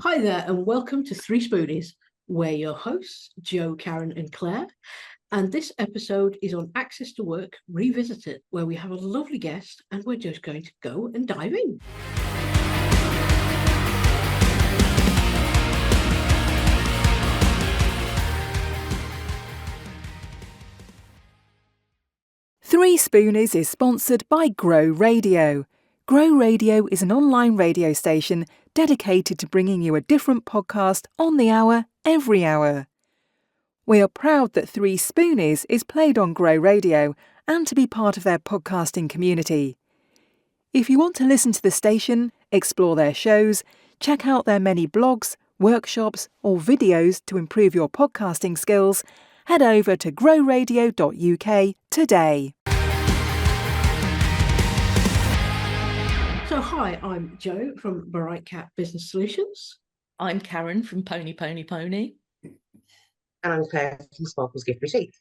Hi there, and welcome to 3Spoonies. We're your hosts, Joe, Karen, and Claire. And this episode is on Access to Work Revisited, where we have a lovely guest, and we're just going to go and dive in. Three Spoonies is sponsored by Grow Radio. Grow Radio is an online radio station dedicated to bringing you a different podcast on the hour, every hour. We are proud that 3Spoonies is played on Grow Radio and to be part of their podcasting community. If you want to listen to the station, explore their shows, check out their many blogs, workshops or videos to improve your podcasting skills, head over to growradio.uk today. So hi, I'm Joe from Bright Cat Business Solutions. I'm Karen from Pony Pony Pony. And I'm Claire from Sparkle's Gift Receipt.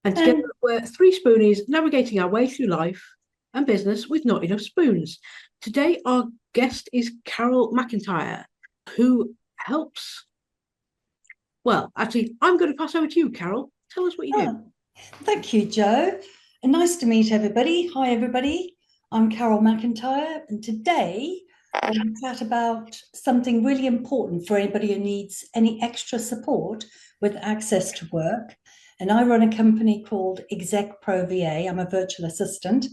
And together we're 3Spoonies navigating our way through life and business with not enough spoons. Today our guest is Carol McIntyre, who helps... Well, actually, I'm going to pass over to you, Carol. Tell us what you do. Thank you, Joe. And nice to meet everybody. Hi, everybody. I'm Carol McIntyre, and today I'm going to chat about something really important for anybody who needs any extra support with access to work. And I run a company called Exec Pro VA. I'm a virtual assistant,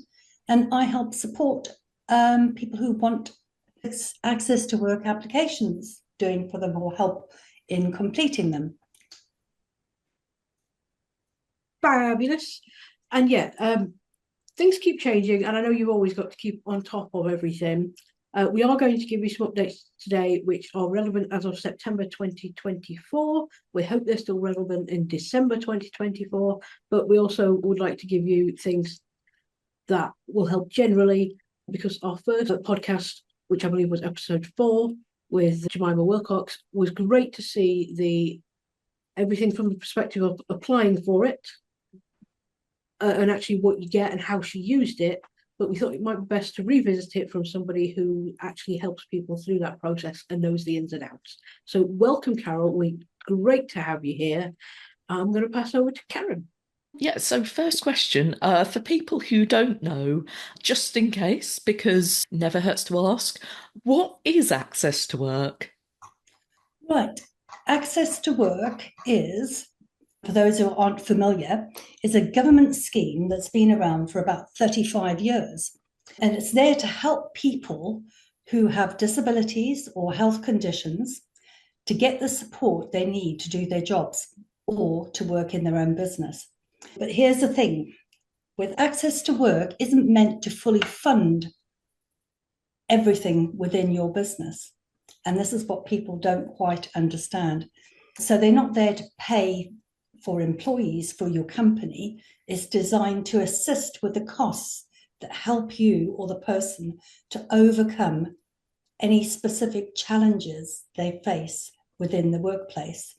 and I help support people who want access to work applications doing for them or help in completing them. Fabulous. And things keep changing, and I know you've always got to keep on top of everything. We are going to give you some updates today which are relevant as of September 2024. We hope they're still relevant in December 2024, but we also would like to give you things that will help generally, because our first podcast, which I believe was episode 4 with Jemima Wilcox, was great to see everything from the perspective of applying for it, and actually what you get and how she used it. But we thought it might be best to revisit it from somebody who actually helps people through that process and knows the ins and outs. So welcome, Carol. Great to have you here. I'm going to pass over to Karen. Yeah, so first question, for people who don't know, just in case, because never hurts to ask, what is Access to Work? Right. Access to Work is, for those who aren't familiar, is a government scheme that's been around for about 35 years. And it's there to help people who have disabilities or health conditions to get the support they need to do their jobs or to work in their own business. But here's the thing, with Access to Work isn't meant to fully fund everything within your business. And this is what people don't quite understand. So they're not there to pay for employees for your company. It's designed to assist with the costs that help you or the person to overcome any specific challenges they face within the workplace.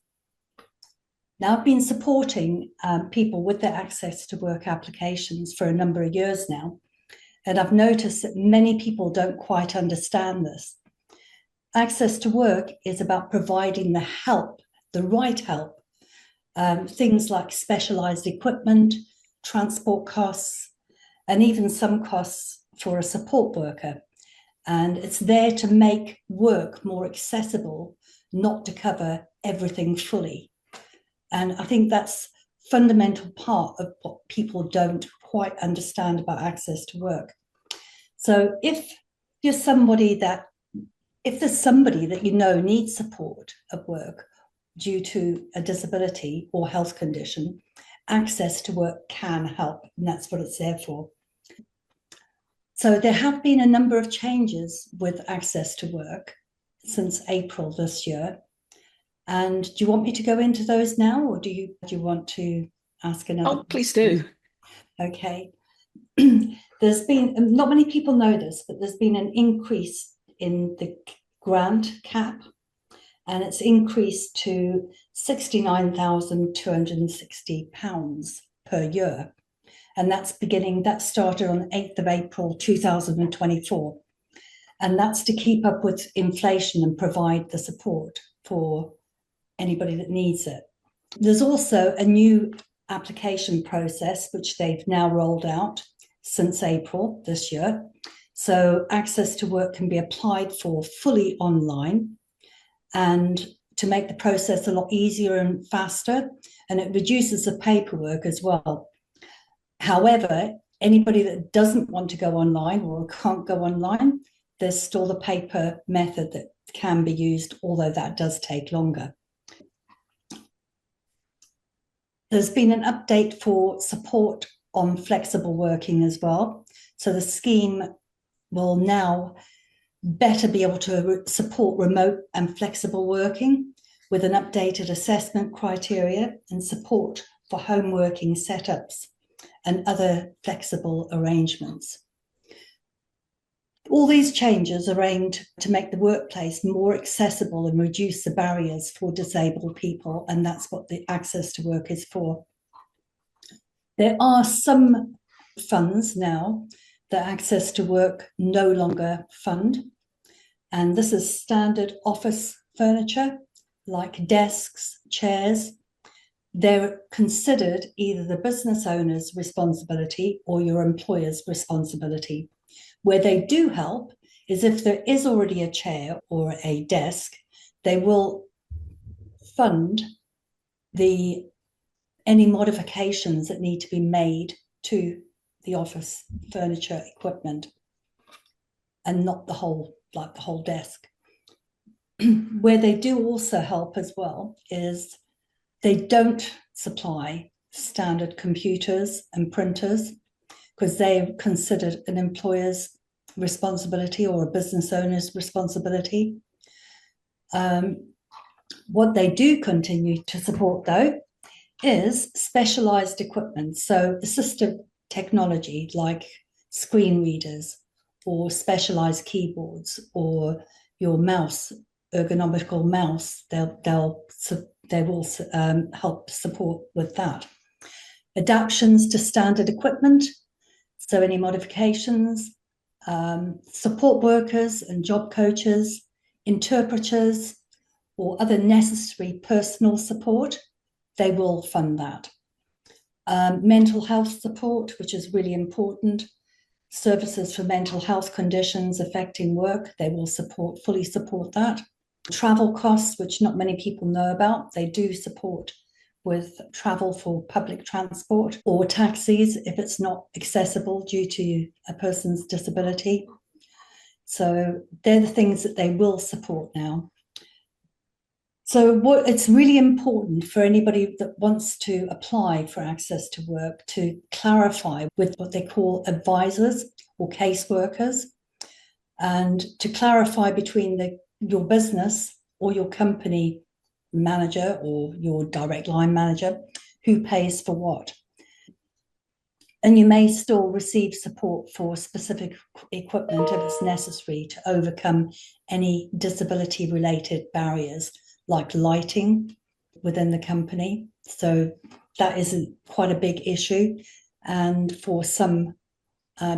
Now, I've been supporting people with their access to work applications for a number of years now, and I've noticed that many people don't quite understand this. Access to work is about providing the help, the right help, things like specialised equipment, transport costs, and even some costs for a support worker. And it's there to make work more accessible, not to cover everything fully. And I think that's a fundamental part of what people don't quite understand about access to work. So if there's somebody that you know needs support at work due to a disability or health condition, access to work can help, and that's what it's there for. So there have been a number of changes with access to work since April this year. And do you want me to go into those now, or do you want to ask another? Oh, please do. Okay. There's been, not many people know this, but there's been an increase in the grant cap, and it's increased to £69,260 per year. And that started on 8th of April 2024. And that's to keep up with inflation and provide the support for anybody that needs it. There's also a new application process, which they've now rolled out since April this year. So access to work can be applied for fully online, and to make the process a lot easier and faster, and it reduces the paperwork as well. However, anybody that doesn't want to go online or can't go online, there's still the paper method that can be used, although that does take longer. There's been an update for support on flexible working as well. So the scheme will now better be able to support remote and flexible working with an updated assessment criteria and support for home working setups and other flexible arrangements. All these changes are aimed to make the workplace more accessible and reduce the barriers for disabled people, and that's what the access to work is for. There are some funds now that Access to Work no longer fund, and this is standard office furniture like desks, chairs. They're considered either the business owner's responsibility or your employer's responsibility. Where they do help is if there is already a chair or a desk, they will fund any modifications that need to be made to the office furniture equipment, and not the whole desk. Where they do also help as well is they don't supply standard computers and printers, because they're considered an employer's responsibility or a business owner's responsibility. What they do continue to support, though, is specialised equipment. So assistive technology like screen readers or specialised keyboards or your mouse, ergonomical mouse, they will help support with that. Adaptions to standard equipment, so any modifications, support workers and job coaches, interpreters, or other necessary personal support, they will fund that. Mental health support, which is really important, services for mental health conditions affecting work, they will fully support that. Travel costs, which not many people know about, they do support with travel for public transport or taxis if it's not accessible due to a person's disability. So they're the things that they will support now. So it's really important for anybody that wants to apply for access to work to clarify with what they call advisors or caseworkers, and to clarify between your business or your company manager or your direct line manager who pays for what. And you may still receive support for specific equipment if it's necessary to overcome any disability related barriers like lighting within the company. So that isn't quite a big issue. And for some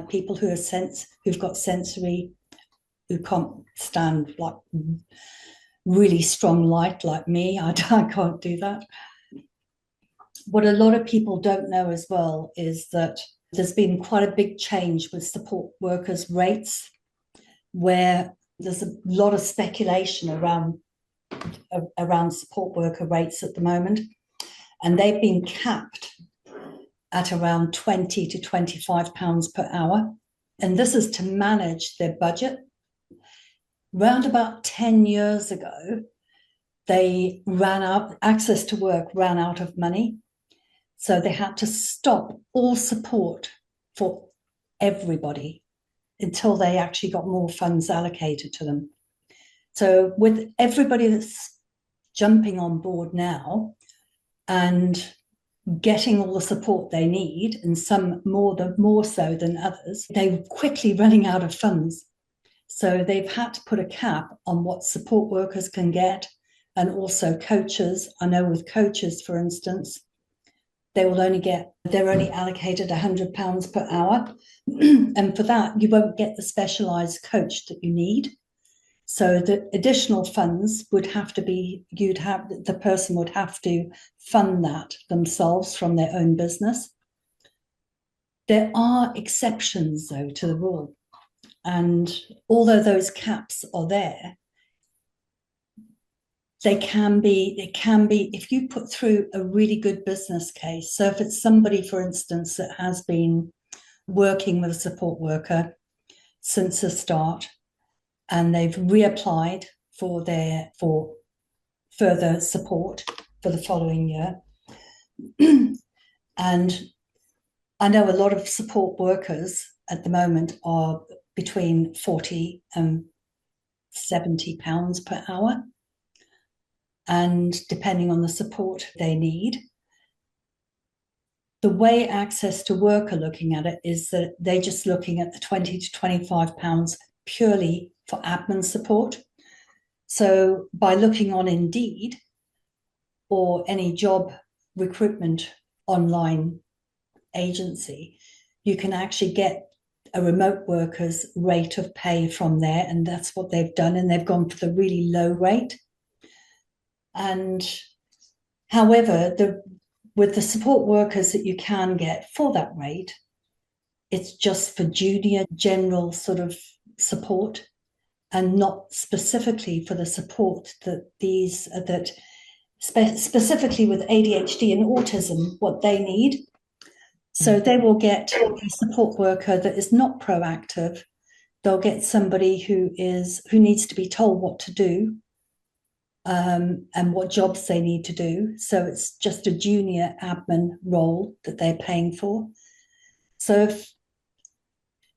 people who've got sensory, who can't stand like really strong light like me, I can't do that. What a lot of people don't know as well is that there's been quite a big change with support workers' rates, where there's a lot of speculation around support worker rates at the moment, and they've been capped at around £20 to £25 per hour, and this is to manage their budget. Round about 10 years ago, Access to Work ran out of money, so they had to stop all support for everybody until they actually got more funds allocated to them. So with everybody that's jumping on board now and getting all the support they need, and some more so than others, they're quickly running out of funds. So they've had to put a cap on what support workers can get, and also coaches. I know with coaches, for instance, they're only allocated £100 per hour. And for that, you won't get the specialised coach that you need. So the additional funds would have to be, the person would have to fund that themselves from their own business. There are exceptions, though, to the rule. And although those caps are there, they can be, if you put through a really good business case. So if it's somebody, for instance, that has been working with a support worker since the start, and they've reapplied for further support for the following year. And I know a lot of support workers at the moment are between £40 and £70 per hour. And depending on the support they need. The way Access to Work are looking at it is that they're just looking at the £20 to £25 purely for admin support. So by looking on Indeed or any job recruitment online agency, you can actually get a remote worker's rate of pay from there, and that's what they've done, and they've gone for the really low rate. And however, with the support workers that you can get for that rate, it's just for junior general sort of support, and not specifically for the support that specifically with ADHD and autism, what they need. So they will get a support worker that is not proactive. They'll get somebody who needs to be told what to do. And what jobs they need to do. So it's just a junior admin role that they're paying for. So if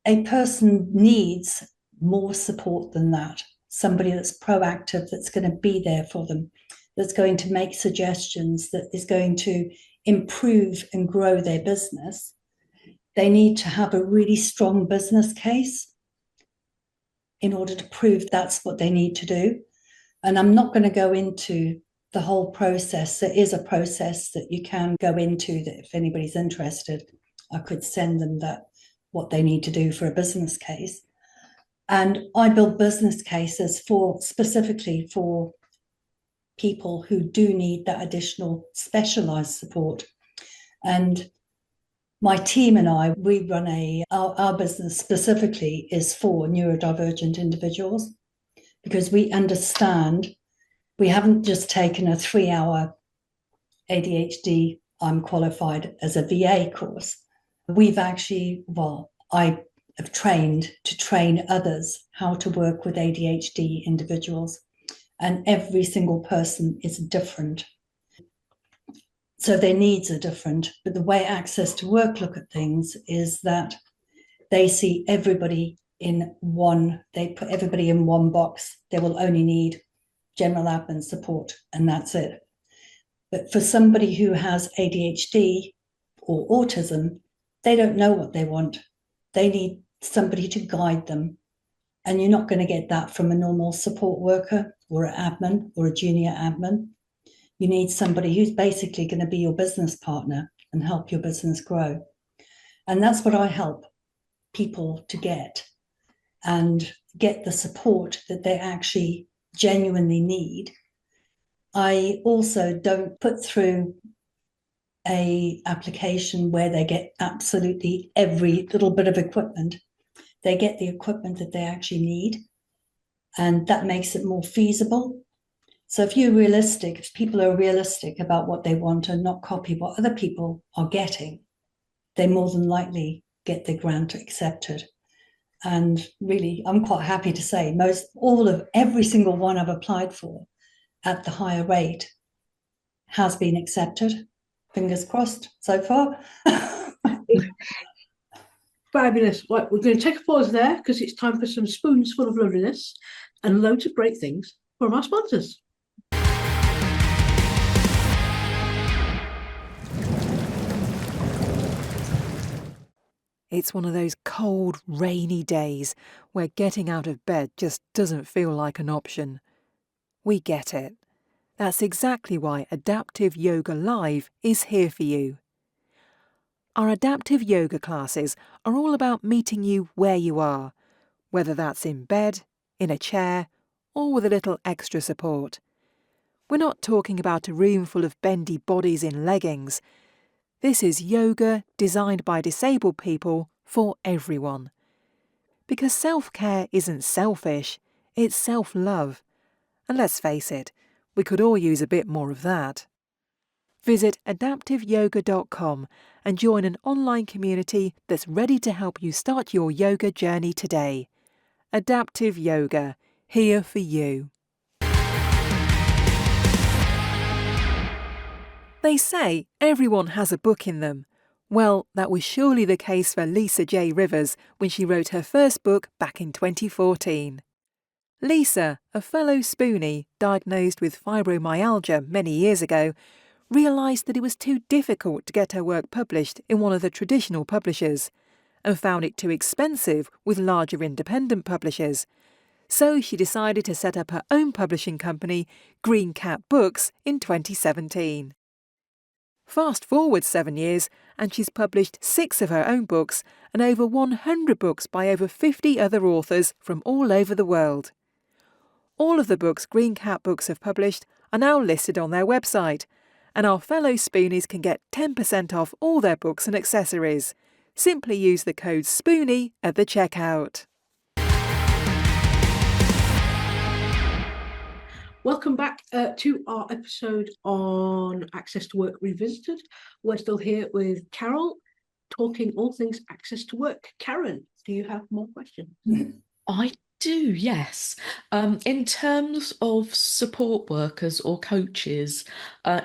a person needs more support than that, somebody that's proactive, that's going to be there for them, that's going to make suggestions, that is going to improve and grow their business, they need to have a really strong business case in order to prove that's what they need to do. And I'm not going to go into the whole process. There is a process that you can go into that if anybody's interested, I could send them what they need to do for a business case. And I build business cases specifically for people who do need that additional specialised support. And my team and I, we run our business specifically is for neurodivergent individuals, because we understand we haven't just taken a 3-hour ADHD, I'm qualified as a VA course. We've actually, I have trained to train others how to work with ADHD individuals. And every single person is different. So their needs are different. But the way Access to Work look at things is that they see everybody they put everybody in one box. They will only need general admin support, and that's it. But for somebody who has ADHD or autism, they don't know what they want. They need somebody to guide them. And you're not going to get that from a normal support worker or an admin or a junior admin. You need somebody who's basically going to be your business partner and help your business grow. And that's what I help people to get, and get the support that they actually genuinely need. I also don't put through an application where they get absolutely every little bit of equipment. They get the equipment that they actually need, and that makes it more feasible. So if people are realistic about what they want and not copy what other people are getting, they more than likely get the grant accepted. And really, I'm quite happy to say every single one I've applied for at the higher rate has been accepted. Fingers crossed so far. Fabulous. Right, we're going to take a pause there because it's time for some spoons full of loneliness and loads of great things from our sponsors. It's one of those cold, rainy days where getting out of bed just doesn't feel like an option. We get it. That's exactly why Adaptive Yoga Live is here for you. Our adaptive yoga classes are all about meeting you where you are, whether that's in bed, in a chair, or with a little extra support. We're not talking about a room full of bendy bodies in leggings. This is yoga designed by disabled people for everyone. Because self-care isn't selfish, it's self-love. And let's face it, we could all use a bit more of that. Visit adaptiveyoga.com and join an online community that's ready to help you start your yoga journey today. Adaptive Yoga, here for you. They say everyone has a book in them. Well, that was surely the case for Lisa J. Rivers when she wrote her first book back in 2014. Lisa, a fellow spoonie diagnosed with fibromyalgia many years ago, realised that it was too difficult to get her work published in one of the traditional publishers, and found it too expensive with larger independent publishers. So she decided to set up her own publishing company, Green Cat Books, in 2017. Fast forward 7 years, and she's published 6 of her own books and over 100 books by over 50 other authors from all over the world. All of the books Green Cat Books have published are now listed on their website, and our fellow Spoonies can get 10% off all their books and accessories. Simply use the code SPOONIE at the checkout. Welcome back to our episode on Access to Work Revisited. We're still here with Carol, talking all things access to work. Karen, do you have more questions? I do, yes. In terms of support workers or coaches,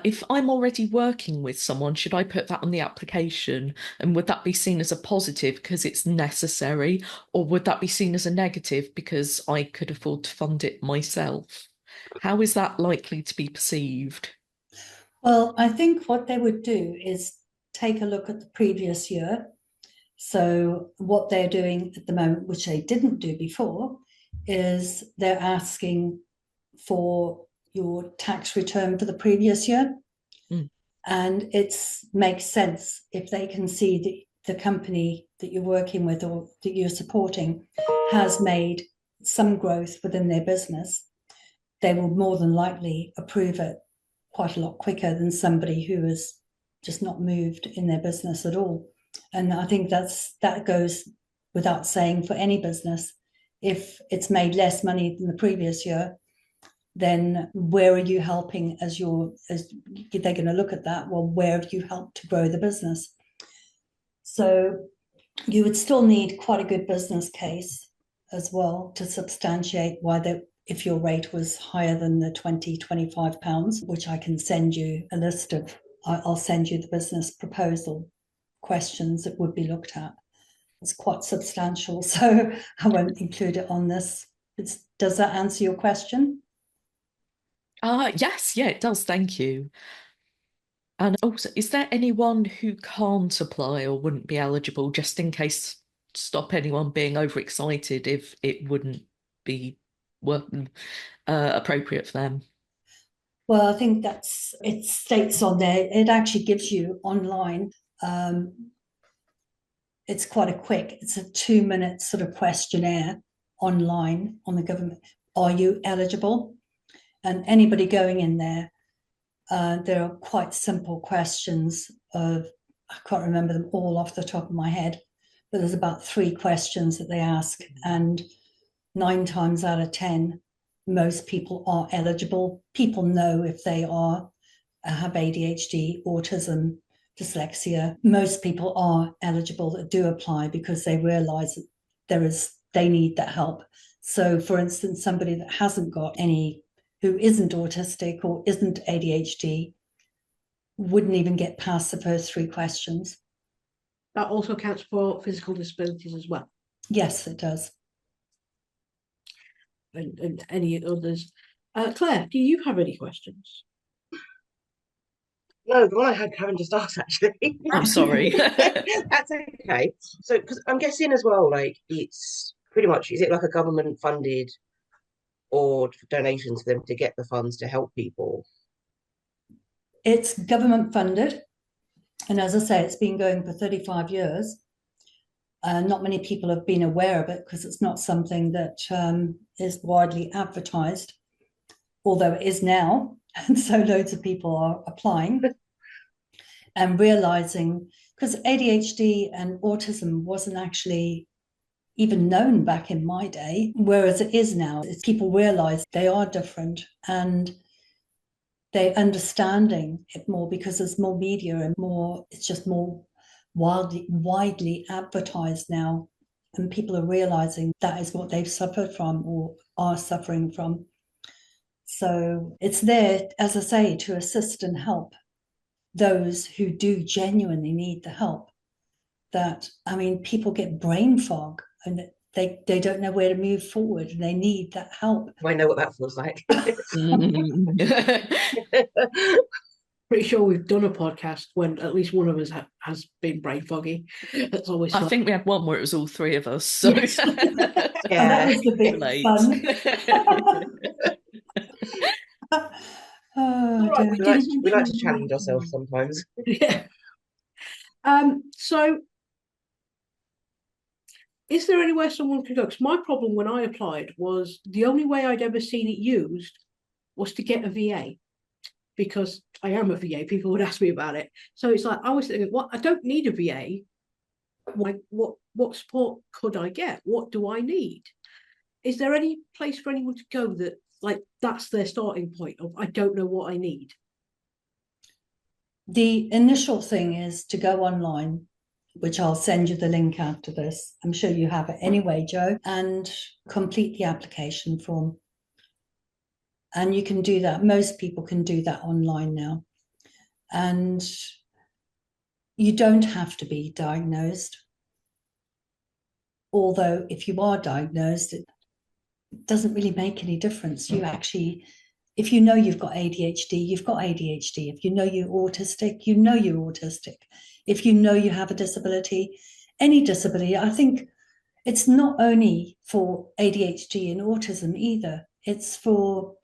if I'm already working with someone, should I put that on the application? And would that be seen as a positive because it's necessary? Or would that be seen as a negative because I could afford to fund it myself? How is that likely to be perceived? Well, I think what they would do is take a look at the previous year. So what they're doing at the moment, which they didn't do before, is they're asking for your tax return for the previous year. And it makes sense if they can see that the company that you're working with or that you're supporting has made some growth within their business. They will more than likely approve it quite a lot quicker than somebody who has just not moved in their business at all. And I think that goes without saying for any business. If it's made less money than the previous year, then where are you helping as they're going to look at that? Well, where have you helped to grow the business? So you would still need quite a good business case as well to substantiate why if your rate was higher than the £25, which I can send you a list of, I'll send you the business proposal questions that would be looked at. It's quite substantial, so I won't include it on this. Does that answer your question? Yes, yeah, it does. Thank you. And also, is there anyone who can't apply or wouldn't be eligible, just in case, stop anyone being overexcited if it wouldn't be appropriate for them? Well, I think it states on there, it actually gives you online. It's quite it's a 2-minute sort of questionnaire online on the government. Are you eligible? And anybody going in there, there are quite simple questions I can't remember them all off the top of my head, but there's about 3 questions that they ask, and 9 times out of 10, most people are eligible. People know if they have ADHD, autism, dyslexia. Most people are eligible that do apply because they realise that they need that help. So, for instance, somebody that hasn't got any, who isn't autistic or isn't ADHD, wouldn't even get past the first 3 questions. That also counts for physical disabilities as well. Yes, it does. And any others. Claire, do you have any questions? No, the one I had Karen just asked, actually. I'm sorry. That's okay. So, because I'm guessing as well, like, it's pretty much, is it like a government funded or donations for them to get the funds to help people? It's government funded. And as I say, it's been going for 35 years. Not many people have been aware of it because it's not something that is widely advertised, although it is now. And so loads of people are applying and realizing, because ADHD and autism wasn't actually even known back in my day, whereas it is now. People realize they are different and they're understanding it more because there's more media and more, it's just more widely advertised now. And people are realizing that is what they've suffered from or are suffering from. So it's there, as I say, to assist and help those who do genuinely need the help. That, I mean, people get brain fog and they don't know where to move forward and they need that help. I know what that feels like. Pretty sure we've done a podcast when at least one of us has been brain foggy. That's always I fun. think we had one where it was all three of us. So Yes. And that was the big fun. All right, we like to Duncan. challenge ourselves sometimes. Yeah. So is there anywhere someone can go? Because my problem when I applied was the only way I'd ever seen it used was to get a VA, because I am a VA. People would ask me about it. So it's like I was thinking, what? I don't need a VA. What support could I get? What do I need? Is there any place for anyone to go that, like, that's their starting point of I don't know what I need? The initial thing is to go online, which I'll send you the link after this. I'm sure you have it anyway, Joe, and complete the application form. And you can do that. Most people can do that online now. And you don't have to be diagnosed. Although if you are diagnosed, it doesn't really make any difference. You actually, if you know you've got ADHD, you've got ADHD. If you know you're autistic, you know you're autistic. If you know you have a disability, any disability, I think it's not only for ADHD and autism either. It's for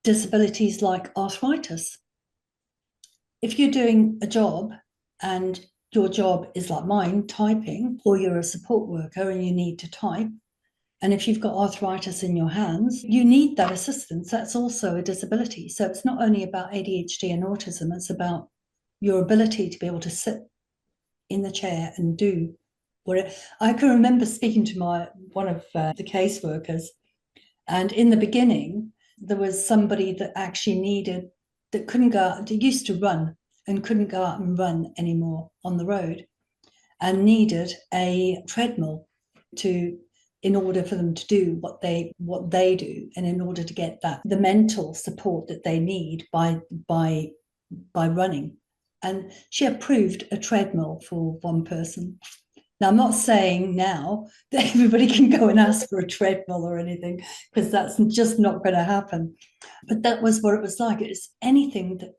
disabilities like arthritis. If you're doing a job and your job is like mine, typing, or you're a support worker and you need to type, and if you've got arthritis in your hands, you need that assistance. That's also a disability. So it's not only about ADHD and autism, it's about your ability to be able to sit in the chair and do whatever. I can remember speaking to one of the caseworkers, and in the beginning, there was somebody that actually that couldn't go out, they used to run and couldn't go out and run anymore on the road and needed a treadmill in order for them to do what they do, and in order to get the mental support that they need by running. And she approved a treadmill for one person. Now, I'm not saying now that everybody can go and ask for a treadmill or anything, because that's just not going to happen. But that was what it was like. It's anything that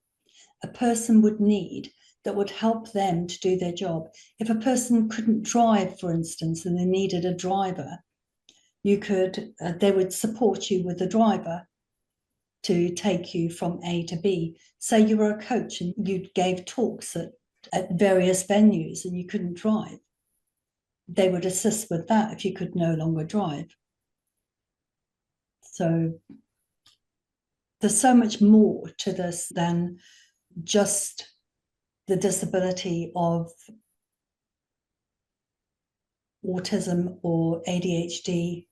a person would need that would help them to do their job. If a person couldn't drive, for instance, and they needed a driver, they would support you with a driver to take you from A to B. Say you were a coach and you gave talks at various venues and you couldn't drive. They would assist with that if you could no longer drive. So there's so much more to this than just the disability of autism or ADHD.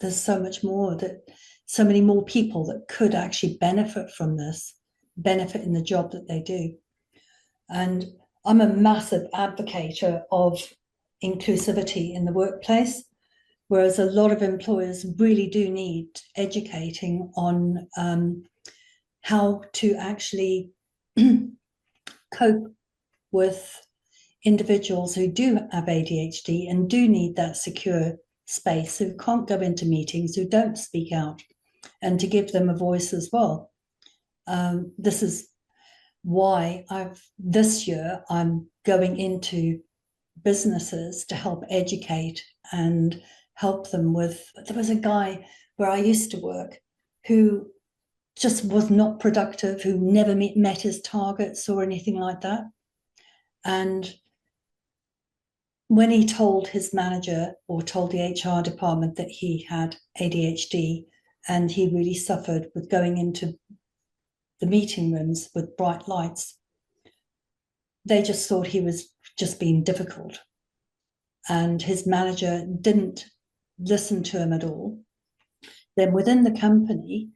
There's so much more, so many more people that could actually benefit from this, benefit in the job that they do. And I'm a massive advocate of inclusivity in the workplace, whereas a lot of employers really do need educating on how to actually cope with individuals who do have ADHD and do need that secure space, who can't go into meetings, who don't speak out, and to give them a voice as well. This is why this year I'm going into businesses to help educate and help them with. There was a guy where I used to work who just was not productive, who never met his targets or anything like that. And when he told his manager or told the HR department that he had ADHD and he really suffered with going into the meeting rooms with bright lights, they just thought he was just being difficult. And his manager didn't listen to him at all. Then within the company,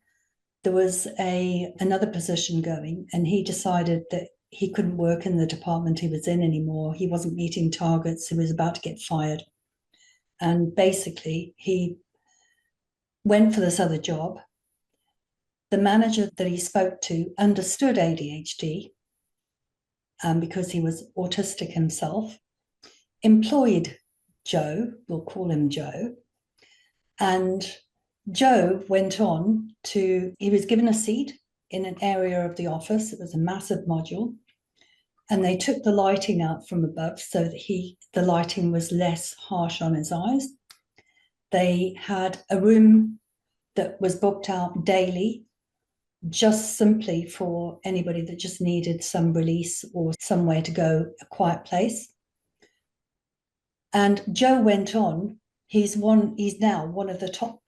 there was another position going, and he decided that he couldn't work in the department he was in anymore. He wasn't meeting targets. He was about to get fired. And basically, he went for this other job. The manager that he spoke to understood ADHD because he was autistic himself, employed Joe, we'll call him Joe, and Joe went on he was given a seat in an area of the office. It was a massive module. And they took the lighting out from above so that the lighting was less harsh on his eyes. They had a room that was booked out daily, just simply for anybody that just needed some release or somewhere to go, a quiet place. And Joe went on. He's now one of the top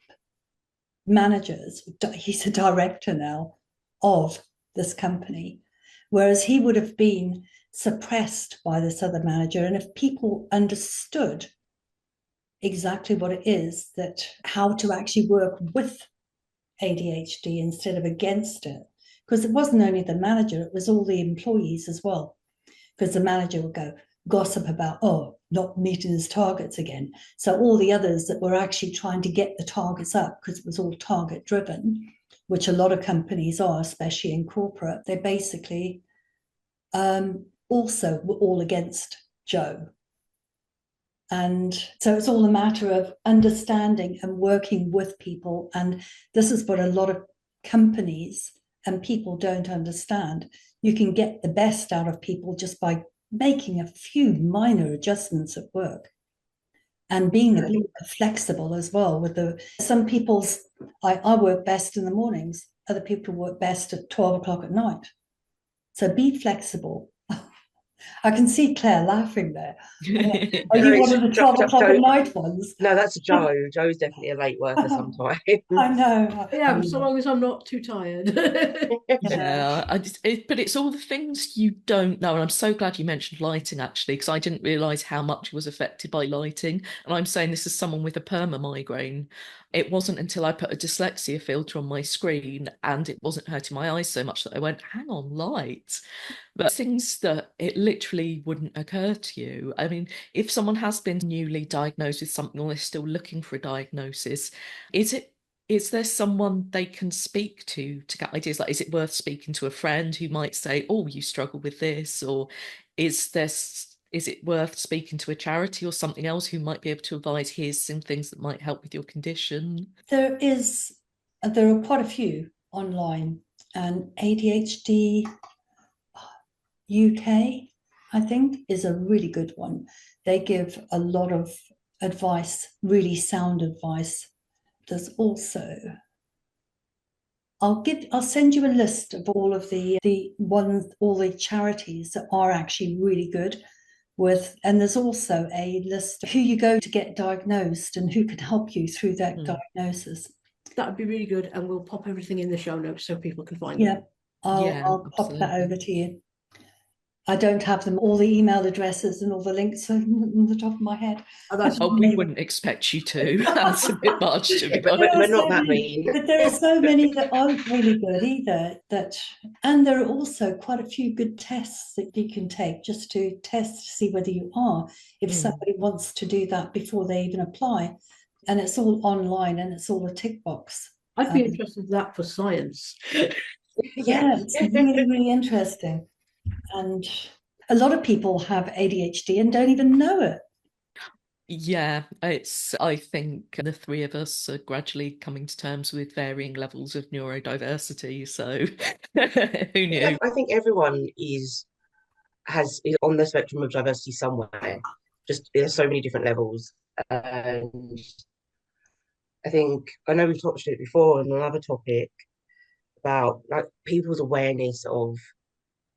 managers. He's a director now of this company, whereas he would have been suppressed by this other manager. And if people understood exactly what it is, that how to actually work with ADHD instead of against it, because it wasn't only the manager, it was all the employees as well, because the manager would go gossip about, not meeting his targets again. So all the others that were actually trying to get the targets up, because it was all target driven, which a lot of companies are, especially in corporate, they basically also were all against Joe. And so it's all a matter of understanding and working with people. And this is what a lot of companies and people don't understand. You can get the best out of people just by making a few minor adjustments at work and being a bit flexible as well. Some people's, I work best in the mornings. Other people work best at 12 o'clock at night. So be flexible. I can see Claire laughing there. Are you one of the 12 o'clock at night ones? No, that's Joe. Joe's definitely a late worker sometimes. I know. Yeah, so long as I'm not too tired. Yeah, but it's all the things you don't know. And I'm so glad you mentioned lighting, actually, because I didn't realise how much it was affected by lighting. And I'm saying this as someone with a perma migraine. It wasn't until I put a dyslexia filter on my screen and it wasn't hurting my eyes so much that I went, hang on, light. But things that it literally wouldn't occur to you. I mean, if someone has been newly diagnosed with something or they're still looking for a diagnosis, is there someone they can speak to get ideas? Like, is it worth speaking to a friend who might say, oh, you struggle with this? Or is it worth speaking to a charity or something else who might be able to advise, here's some things that might help with your condition? There are quite a few online, and ADHD UK, I think, is a really good one. They give a lot of advice, really sound advice. There's also, I'll send you a list of all of all the charities that are actually really good and there's also a list of who you go to get diagnosed and who can help you through that diagnosis. That would be really good, and we'll pop everything in the show notes so people can find it. I'll pop that over to you. I don't have all the email addresses and all the links on the top of my head. We wouldn't expect you to. That's a bit much, to be honest. We're not that mean. But there are so many that aren't really good either. And there are also quite a few good tests that you can take just to test to see whether you are, if somebody wants to do that before they even apply. And it's all online and it's all a tick box. I'd be interested in that for science. Yeah, it's really, really interesting. And a lot of people have ADHD and don't even know it. Yeah, I think the three of us are gradually coming to terms with varying levels of neurodiversity. So who knew? I think everyone is on the spectrum of diversity somewhere. Just there's so many different levels. And I know we've touched on it before on another topic, about like people's awareness of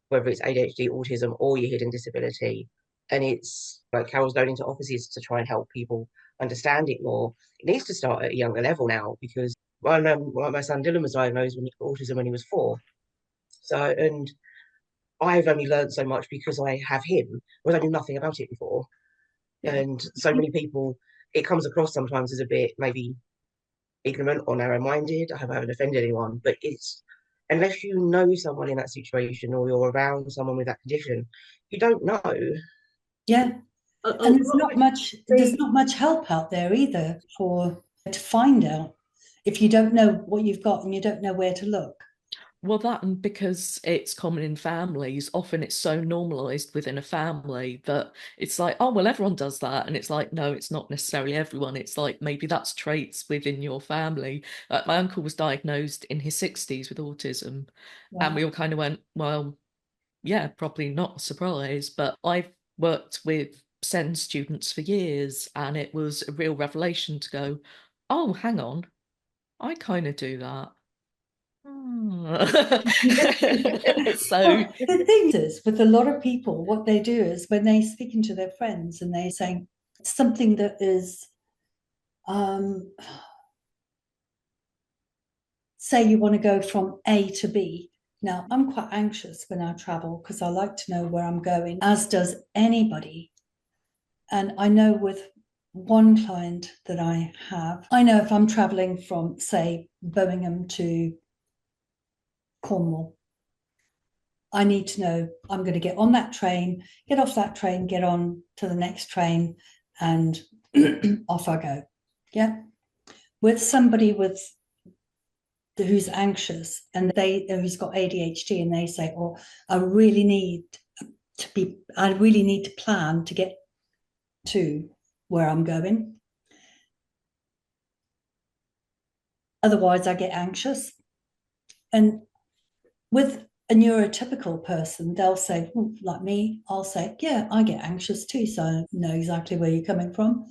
whether it's ADHD, autism, or your hidden disability. And it's like Carol's going into offices to try and help people understand it more. It needs to start at a younger level now because my son Dylan was diagnosed with autism when he was 4. So, and I've only learned so much because I have him, whereas I knew nothing about it before. Yeah. And so many people, it comes across sometimes as a bit maybe ignorant or narrow-minded. I hope I haven't offended anyone, but it's unless you know someone in that situation or you're around someone with that condition, you don't know. Yeah. A And there's lot of not much help out there either to find out if you don't know what you've got and you don't know where to look. Well, that, and because it's common in families, often it's so normalized within a family that it's like, oh, well, everyone does that. And it's like, no, it's not necessarily everyone. It's like maybe that's traits within your family. My uncle was diagnosed in his 60s with autism. And we all kind of went, well, yeah, probably not a surprise. But I've worked with SEND students for years, and it was a real revelation to go, oh, hang on, I kind of do that. So Well, the thing is, with a lot of people, what they do is when they're speaking to their friends and they're saying something that is, say you want to go from A to B. Now, I'm quite anxious when I travel because I like to know where I'm going, as does anybody. And I know with one client that I have, I know if I'm traveling from, say, Birmingham to Cornwall, I need to know I'm going to get on that train, get off that train, get on to the next train, and off I go. Yeah. With somebody who's anxious and who's got ADHD, and they say, "Oh, I really need to plan to get to where I'm going. Otherwise, I get anxious." And with a neurotypical person, they'll say, like me, I'll say, yeah, I get anxious too, so I know exactly where you're coming from.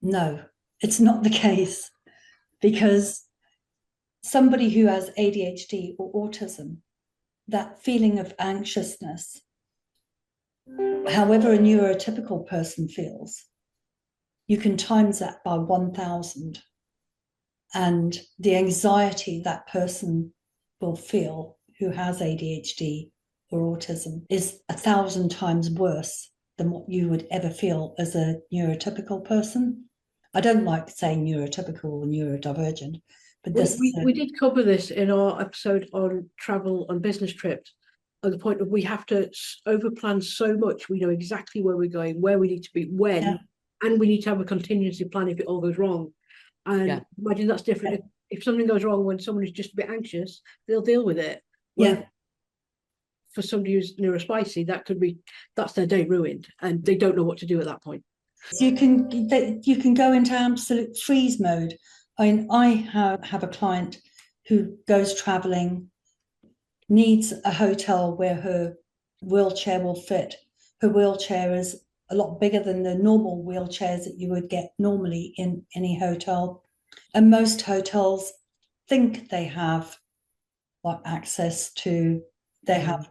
No, it's not the case, because somebody who has ADHD or autism, that feeling of anxiousness, however a neurotypical person feels, you can times that by 1,000. And the anxiety that person will feel who has ADHD or autism is 1,000 times worse than what you would ever feel as a neurotypical person. I don't like saying neurotypical or neurodivergent, but we did cover this in our episode on travel on business trips, at the point of we have to overplan so much. We know exactly where we're going, where we need to be, when, Yeah. and we need to have a contingency plan if it all goes wrong. And Yeah. imagine that's different. If something goes wrong when someone is just a bit anxious, they'll deal with it. Yeah. For somebody who's neurospicy, that's their day ruined, and they don't know what to do at that point. You can go into absolute freeze mode. I have a client who goes traveling, needs a hotel where her wheelchair will fit. Her wheelchair is a lot bigger than the normal wheelchairs that you would get normally in any hotel. And most hotels think they have access to, they have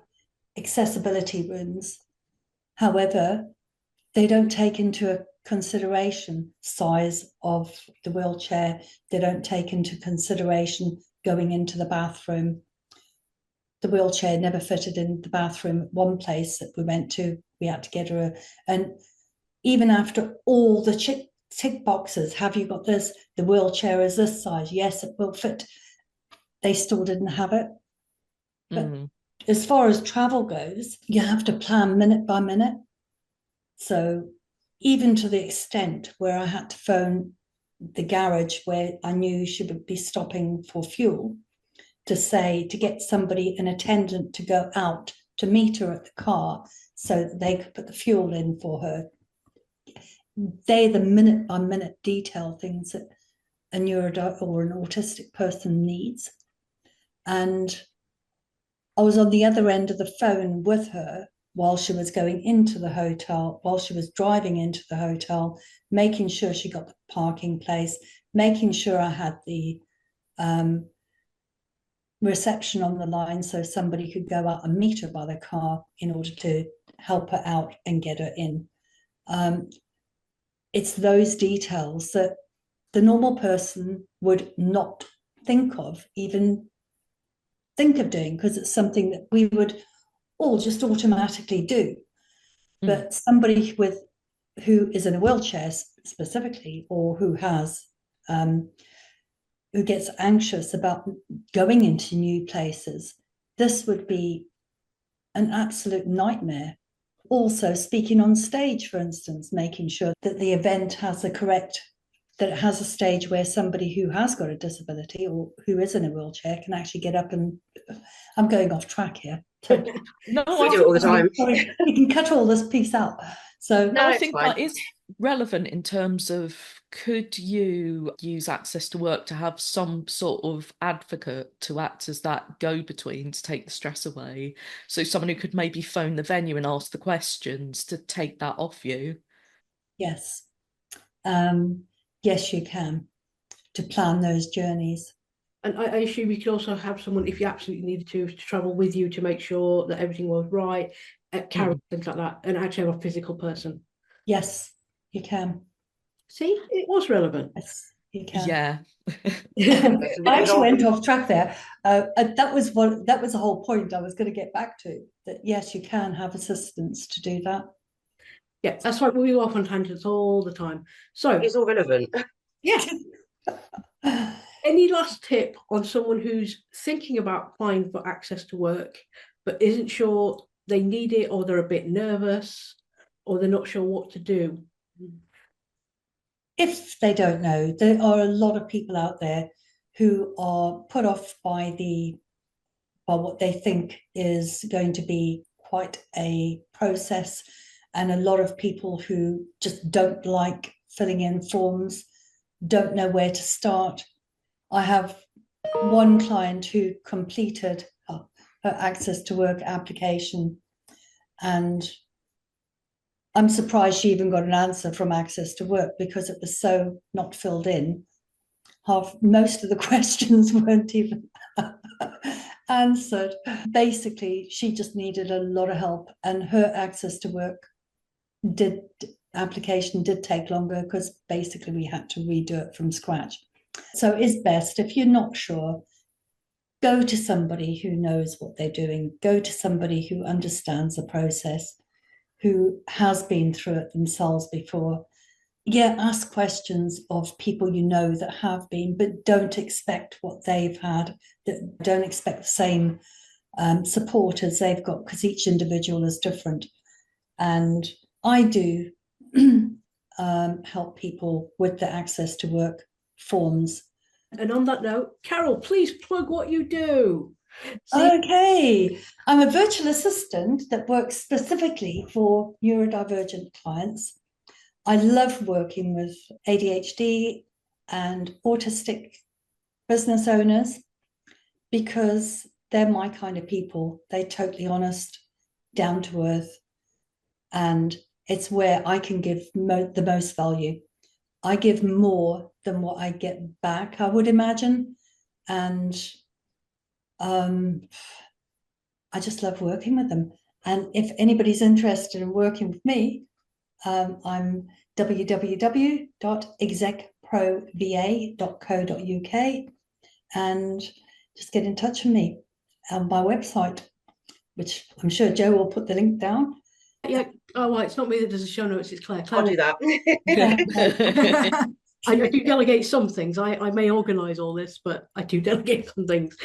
accessibility rooms. However, they don't take into consideration size of the wheelchair. They don't take into consideration going into the bathroom. The wheelchair never fitted in the bathroom at one place that we went to. We had to get her and even after all the tick boxes, have you got this? The wheelchair is this size. Yes, it will fit. They still didn't have it. But as far as travel goes, you have to plan minute by minute. So even to the extent where I had to phone the garage where I knew she would be stopping for fuel to get somebody, an attendant, to go out to meet her at the car so that they could put the fuel in for her. They're the minute by minute detail things that a neurodivergent or an autistic person needs. And I was on the other end of the phone with her while she was going into the hotel, while she was driving into the hotel, making sure she got the parking place, making sure I had the reception on the line so somebody could go out and meet her by the car in order to help her out and get her in. It's those details that the normal person would not even think of doing, because it's something that we would all just automatically do. But somebody who is in a wheelchair specifically, or who gets anxious about going into new places, this would be an absolute nightmare. Also, speaking on stage, for instance, making sure that the event has that it has a stage where somebody who has got a disability or who is in a wheelchair can actually get up and... I'm going off track here. No, We do it all the time. Sorry, you can cut all this piece out. So I think that is relevant in terms of, could you use Access to Work to have some sort of advocate to act as that go-between to take the stress away? So someone who could maybe phone the venue and ask the questions to take that off you. yes. Yes, you can, to plan those journeys. And I assume you could also have someone, if you absolutely needed to travel with you to make sure that everything was right, carry things like that, and actually have a physical person. Yes, you can. See, it was relevant. Yes, you can. Yeah. I actually went off track there. That was the whole point I was going to get back to. That yes, you can have assistance to do that. Yeah, that's right. We go off on tangents all the time. So It's all relevant. yeah. Any last tip on someone who's thinking about applying for Access to Work, but isn't sure they need it, or they're a bit nervous, or they're not sure what to do? If they don't know, there are a lot of people out there who are put off by what they think is going to be quite a process, and a lot of people who just don't like filling in forms, don't know where to start. I have one client who completed her Access to Work application, and I'm surprised she even got an answer from Access to Work, because it was so not filled in. Most of the questions weren't even answered. Basically, she just needed a lot of help, and her Access to Work application did take longer, because basically we had to redo it from scratch. So it's best, if you're not sure, go to somebody who knows what they're doing, go to somebody who understands the process, who has been through it themselves before. Yeah, ask questions of people you know that have been, but don't expect what they've had. Don't expect the same support as they've got, because each individual is different. And I do help people with the Access to Work forms. And on that note, Carol, please plug what you do. Okay, I'm a virtual assistant that works specifically for neurodivergent clients. I love working with ADHD and autistic business owners, because they're my kind of people. They're totally honest, down to earth, and it's where I can give the most value. I give more than what I get back, I would imagine. And I just love working with them. And if anybody's interested in working with me, I'm www.execprova.co.uk, and just get in touch with me on my website, which I'm sure Joe will put the link down. Yeah. Oh, well, it's not me that does the show notes, it's Claire. I'll do that. I do delegate some things. I may organise all this, but I do delegate some things.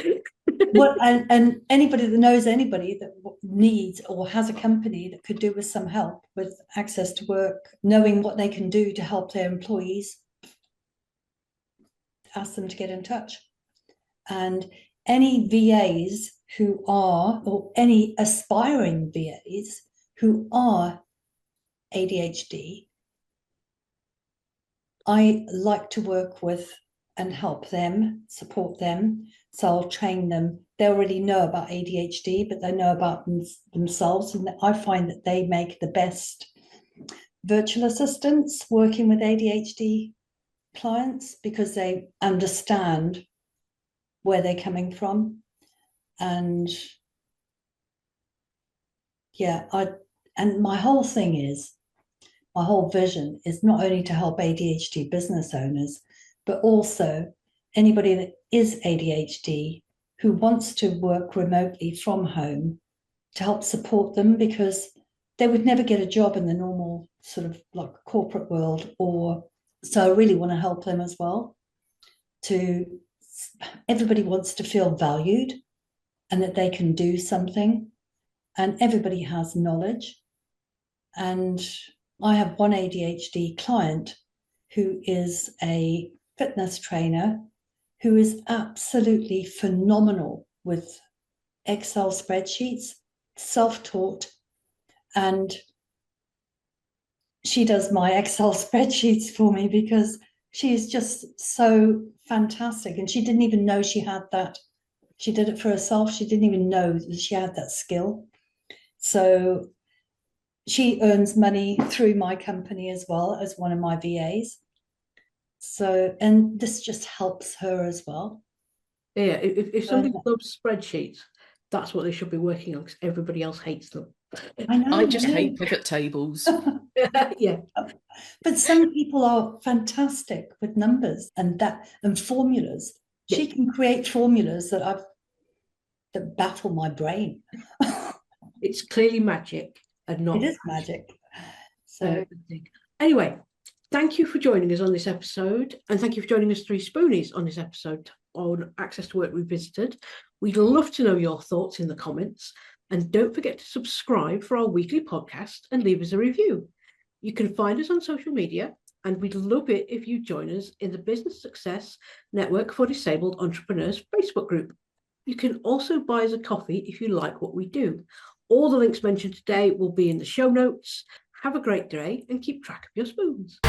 Well, and anybody that knows anybody that needs or has a company that could do with some help with Access to Work, knowing what they can do to help their employees, ask them to get in touch. And any VAs who are, or any aspiring VAs who are ADHD, I like to work with and help them, support them. So I'll train them. They already know about ADHD, but they know about themselves. And I find that they make the best virtual assistants working with ADHD clients, because they understand where they're coming from. And yeah, and my whole vision is not only to help ADHD business owners, but also anybody that is ADHD who wants to work remotely from home, to help support them, because they would never get a job in the normal sort of like corporate world. So I really want to help them as well. Everybody wants to feel valued and that they can do something, and everybody has knowledge. And I have one ADHD client who is a fitness trainer who is absolutely phenomenal with Excel spreadsheets, self-taught, and she does my Excel spreadsheets for me because she is just so fantastic. And she didn't even know she had that. She did it for herself. She didn't even know that she had that skill. So she earns money through my company as well as one of my VAs. So, and this just helps her as well. Yeah, if somebody loves spreadsheets, that's what they should be working on, because everybody else hates them. I know. I just hate pivot tables. Yeah. But some people are fantastic with numbers and formulas. Yeah. She can create formulas that baffle my brain. It's clearly magic and not. It is magic. So anyway, thank you for joining us on this episode, and thank you for joining us 3Spoonies on this episode on Access to Work Revisited. We'd love to know your thoughts in the comments, and don't forget to subscribe for our weekly podcast and leave us a review. You can find us on social media, and we'd love it if you join us in the Business Success Network for Disabled Entrepreneurs Facebook group. You can also buy us a coffee if you like what we do. All the links mentioned today will be in the show notes. Have a great day and keep track of your spoons.